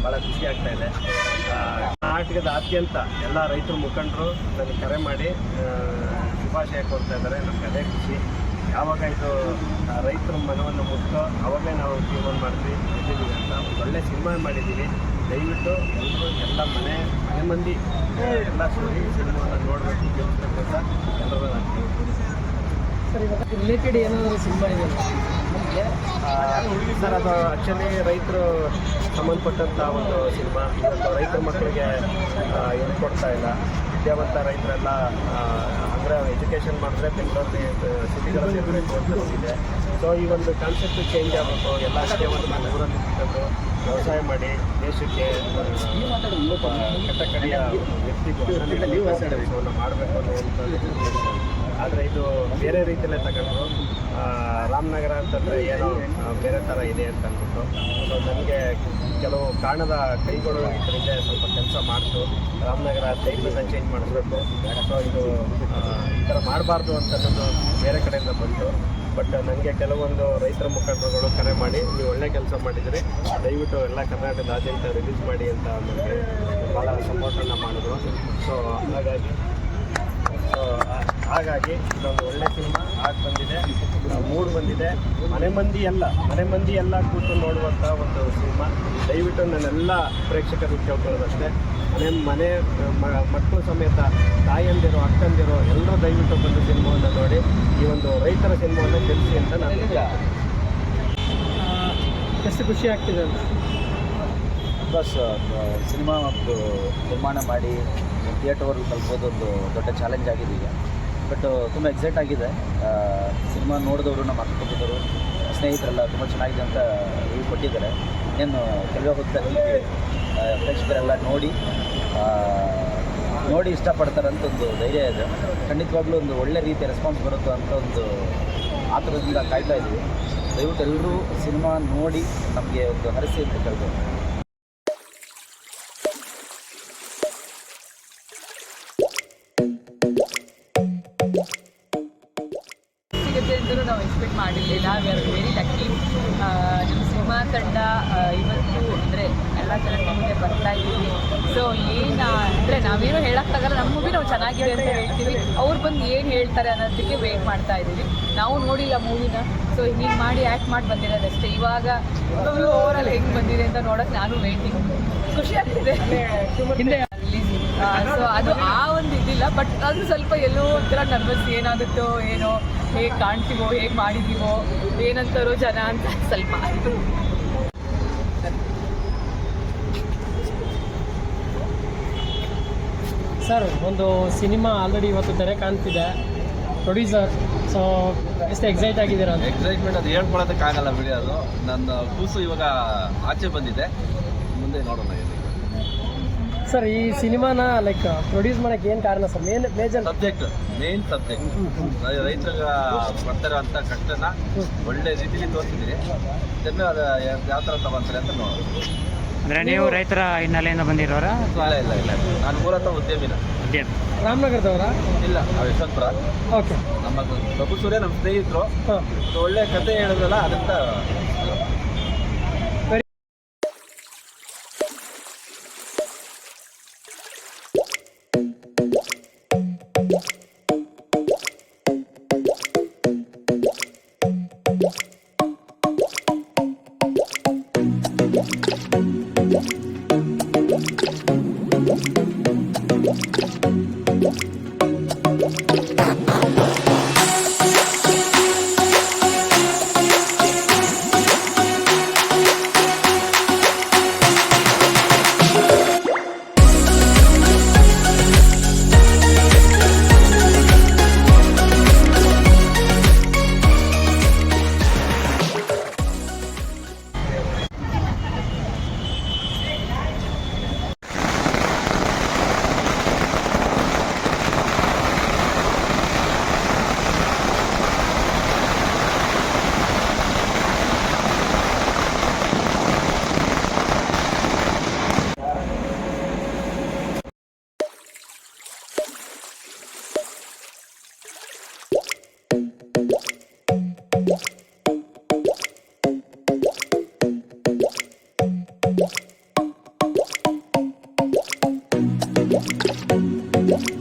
ಭಾಳ ಖುಷಿ ಆಗ್ತಾ ಇದೆ. ಕರ್ನಾಟಕದಾದ್ಯಂತ ಎಲ್ಲ ರೈತರ ಮುಖಂಡರು ನನಗೆ ಕರೆ ಮಾಡಿ ಶುಭಾಶಯ ಕೊಡ್ತಾ ಇದ್ದಾರೆ. ನಮ್ಗೆ ಅದೇ ಖುಷಿ. ಯಾವಾಗ ಇದು ರೈತರ ಮನವನ್ನು ಮುಟ್ಟೋ ಅವಾಗಲೇ ನಾವು ತೀರ್ಮಾನ ಮಾಡ್ತೀವಿ ಇದ್ದೀವಿ ಅಂತ. ಒಂದು ಒಳ್ಳೆ ಸಿನಿಮಾ ಮಾಡಿದ್ದೀವಿ. ದಯವಿಟ್ಟು ಎಲ್ಲರೂ ಎಲ್ಲ ಮನೆ ಮಂದಿ ಎಲ್ಲ ಸೇರಿ ಸಿನಿಮಾವನ್ನು ನೋಡಬೇಕು, ಗೆಲ್ಲಿಸ್ಬೇಕು ಅಂತ ಎಲ್ಲರೂ ನಾನು ಕೇಳ್ತೀನಿ. ಸರ್, ಇವಾಗ ರಿಲೇಟೆಡ್ ಏನಾದರೂ ಸಿನಿಮಾ ಇದೆ ನಮಗೆ ಸರ್? ಅದು ಆ್ಯಕ್ಚುಲಿ ರೈತರು ಸಂಬಂಧಪಟ್ಟಂಥ ಒಂದು ಸಿನಿಮಾ. ಇವತ್ತು ರೈತರ ಮಕ್ಕಳಿಗೆ ಏನು ಕೊಡ್ತಾ ಇಲ್ಲ. ವಿದ್ಯಾವಂತ ರೈತರೆಲ್ಲ ಅಂದರೆ ಎಜುಕೇಷನ್ ಮಾಡಿದ್ರೆ ಬೆಂಗಳೂರಲ್ಲಿ ಸಿಟಿಗಳಲ್ಲಿ ಇರಬೇಕು ಅಂತ ಇದೆ. ಸೊ ಈ ಒಂದು ಕಾನ್ಸೆಪ್ಟ್ ಚೇಂಜ್ ಆಗಬೇಕು. ಎಲ್ಲ ವಿಷಯವನ್ನು ನಾವು ಊರಲ್ಲಿ ಇಟ್ಕೊಂಡು ವ್ಯವಸಾಯ ಮಾಡಿ ದೇಶಕ್ಕೆ ಕಟ್ಟಕಡೆಯ ವ್ಯಕ್ತಿತ್ವವನ್ನು ಮಾಡಬೇಕು ಅನ್ನೋ. ಆದರೆ ಇದು ಬೇರೆ ರೀತಿಯಲ್ಲೇ ತಗೊಂಡ್ರು. ರಾಮನಗರ ಅಂತಂದರೆ ಏನೋ ಬೇರೆ ಥರ ಇದೆ ಅಂತ ಅಂದ್ಬಿಟ್ಟು. ಸೊ ನನಗೆ ಕೆಲವು ಕಾರಣದ ಕೈಗಳು ಇದರಿಂದ ಸ್ವಲ್ಪ ಕೆಲಸ ಮಾಡ್ತು. ರಾಮನಗರ ಟೈಮನ್ನು ಚೇಂಜ್ ಮಾಡಿಸ್ಬೇಕು. ಸೊ ಇದು ಈ ಥರ ಮಾಡಬಾರ್ದು ಅಂತನ್ನೋದು ಬೇರೆ ಕಡೆಯಿಂದ ಬಂತು. ಬಟ್ ನನಗೆ ಕೆಲವೊಂದು ರೈತರ ಮುಖಂಡರುಗಳು ಕರೆ ಮಾಡಿ ನೀವು ಒಳ್ಳೆ ಕೆಲಸ ಮಾಡಿದರೆ ದಯವಿಟ್ಟು ಎಲ್ಲ ಕರ್ನಾಟಕದಾದ್ಯಂತ ರಿಲೀಸ್ ಮಾಡಿ ಅಂತ ನನಗೆ ಭಾಳ ಸಪೋರ್ಟನ್ನು ಮಾಡಿದ್ರು. ಸೊ ಹಾಗಾಗಿ ಇದೊಂದು ಒಳ್ಳೆ ಸಿನಿಮಾ ಆಗಿ ಬಂದಿದೆ, ಮೂಡ್ ಬಂದಿದೆ. ಮನೆ ಮಂದಿ ಎಲ್ಲ ಕೂತು ನೋಡುವಂಥ ಒಂದು ಸಿನಿಮಾ. ದಯವಿಟ್ಟು ನನ್ನೆಲ್ಲ ಪ್ರೇಕ್ಷಕರು ಕೇಳ್ಕೊಳ್ಳೋದಷ್ಟೇ, ಮನೆ ಮಕ್ಕಳು ಸಮೇತ ತಾಯಂದಿರು ಅಕ್ಕಂದಿರು ಎಲ್ಲರೂ ದಯವಿಟ್ಟು ಬಂದು ಸಿನಿಮಾವನ್ನು ನೋಡಿ ಈ ಒಂದು ರೈತರ ಸಿನಿಮಾವನ್ನು ಗೆಲ್ಲಿಸಿ ಅಂತ ನಾನು ಎಷ್ಟು ಖುಷಿ ಆಗ್ತಿದೆ ಅಂತ. ಬಸ್ ಸಿನಿಮಾ ನಿರ್ಮಾಣ ಮಾಡಿ ಥಿಯೇಟರ್ವರೆಗೂ ತಲುಪೋದು ಒಂದು ದೊಡ್ಡ ಚಾಲೆಂಜ್ ಆಗಿದೆ ಈಗ. ಬಟ್ ತುಂಬ ಎಕ್ಸೈಟ್ ಆಗಿದೆ. ಸಿನಿಮಾ ನೋಡಿದವರು, ನಮ್ಮ ಅಕ್ಕಪಕ್ಕದವರು, ಸ್ನೇಹಿತರೆಲ್ಲ ತುಂಬ ಚೆನ್ನಾಗಿದೆ ಅಂತ ರಿವ್ಯೂ ಕೊಟ್ಟಿದ್ದಾರೆ. ಏನು ಕೆಲವೇ ಹೊತ್ತಲ್ಲಿ ಪ್ರೇಕ್ಷಕರೆಲ್ಲ ನೋಡಿ ಇಷ್ಟಪಡ್ತಾರಂತ ಒಂದು ಧೈರ್ಯ ಇದೆ. ಖಂಡಿತವಾಗ್ಲೂ ಒಂದು ಒಳ್ಳೆ ರೀತಿಯ ರೆಸ್ಪಾನ್ಸ್ ಬರುತ್ತೆ ಅಂತ ಒಂದು ಆತುರದಿಂದ ಕಾಯ್ತಾ ಇದ್ದೀವಿ. ದಯವಿಟ್ಟು ಎಲ್ಲರೂ ಸಿನಿಮಾ ನೋಡಿ ನಮಗೆ ಒಂದು ಹರಸಿ ಅಂತ ಕೇಳ್ಬೋದು. ಅಂತಲೂ ನಾವು ಎಕ್ಸ್ಪೆಕ್ಟ್ ಮಾಡಿರಲಿಲ್ಲ. We are very lucky. ನಮ್ಮ ಸಿನಿಮಾ ತಂಡ ಇವತ್ತು ಅಂದರೆ ಎಲ್ಲ ಜನಕ್ಕೆ ಮುಂದೆ ಬರ್ತಾ ಇದ್ದೀವಿ. ಸೊ ಅಂದರೆ ನಾವೇನು ಹೇಳೋಕ್ಕಾಗಲ್ಲ. ನಮ್ಮ ಮೂವಿ ನಾವು ಚೆನ್ನಾಗಿದೆ ಅಂತ ಹೇಳ್ತೀವಿ. ಅವ್ರು ಬಂದು ಏನು ಹೇಳ್ತಾರೆ ಅನ್ನೋದಕ್ಕೆ ವೆಯ್ಟ್ ಮಾಡ್ತಾ ಇದ್ದೀವಿ. ನಾವು ನೋಡಿಲ್ಲ ಮೂವಿನ. ಸೊ ಹೀಗೆ ಮಾಡಿ ಆ್ಯಕ್ಟ್ ಮಾಡಿ ಬಂದಿರೋದಷ್ಟೇ. ಇವಾಗ ಓವರಾಲ್ ಹೆಂಗೆ ಬಂದಿದೆ ಅಂತ ನೋಡೋಕ್ಕೆ ನಾನು ವೆಯ್ಟಿಂಗ್. ಖುಷಿ ಆಗ್ತಿದೆ. ಸೊ ಅದು ಆ ಒಂದು ಇದಿಲ್ಲ. ಬಟ್ ಅದು ಸ್ವಲ್ಪ ಎಲ್ಲೋ ಒಂಥರ ನರ್ವಸ್, ಏನಾಗುತ್ತೋ ಏನೋ, ಹೇಗೆ ಕಾಣ್ತೀವೋ, ಹೇಗೆ ಮಾಡಿದ್ದೀವೋ, ಏನಂತಾರೋ ಜನ ಅಂತ ಸ್ವಲ್ಪ. ಸರ್, ಒಂದು ಸಿನಿಮಾ ಆಲ್ರೆಡಿ ಇವತ್ತು ತೆರೆ ಕಾಣ್ತಿದೆ. ಪ್ರೊಡ್ಯೂಸರ್, ಸೊ ಎಷ್ಟು ಎಕ್ಸೈಟ್ ಆಗಿದ್ದೀರಾ? ಎಕ್ಸೈಟ್ಮೆಂಟ್ ಅದು ಹೇಳ್ಕೊಳ್ಳೋದಕ್ಕಾಗಲ್ಲ ಬಿಡಿ. ಅದು ನನ್ನ ಕೂಸು ಇವಾಗ ಆಚೆ ಬಂದಿದೆ, ಮುಂದೆ ನೋಡೋಣ. ಸರ್, ಈ ಸಿನಿಮಾನ ಲೈಕ್ ಪ್ರೊಡ್ಯೂಸ್ ಮಾಡೋಕ್ಕೆ ಏನು ಕಾರಣ ಸರ್? ಮೇನ್ ಸಬ್ಜೆಕ್ಟ್ ರೈತರಿಗೆ ಬರ್ತಾರೆ ಅಂತ ಕಷ್ಟನ ಒಳ್ಳೆ ರೀತಿಯಲ್ಲಿ ತೋರಿಸಿದ್ದೀರಿ. ಜನ ಅದು ಯಾವ ಥರ ತಗೊಂತಾರೆ ಅಂತ ನೋಡೋದು. ಅಂದರೆ ನೀವು ರೈತರ ಹಿನ್ನೆಲೆಯಿಂದ ಬಂದಿರೋರ? ಇಲ್ಲ, ನಾನು ಮೂಲತಃ ಉದ್ಯಮಿನ. ರಾಮನಗರದವರ? ಇಲ್ಲ, ಯಶವಂತಪುರ. ಓಕೆ. ನಮ್ಮ ಪ್ರಭು ಸೂರ್ಯ ನಮ್ಮ ಸ್ನೇಹಿತರು. ಒಳ್ಳೆ ಕತೆ ಹೇಳಿದ್ರಲ್ಲ, ಅದರಿಂದ ಥ್ಯಾಂಕ್ ಯು.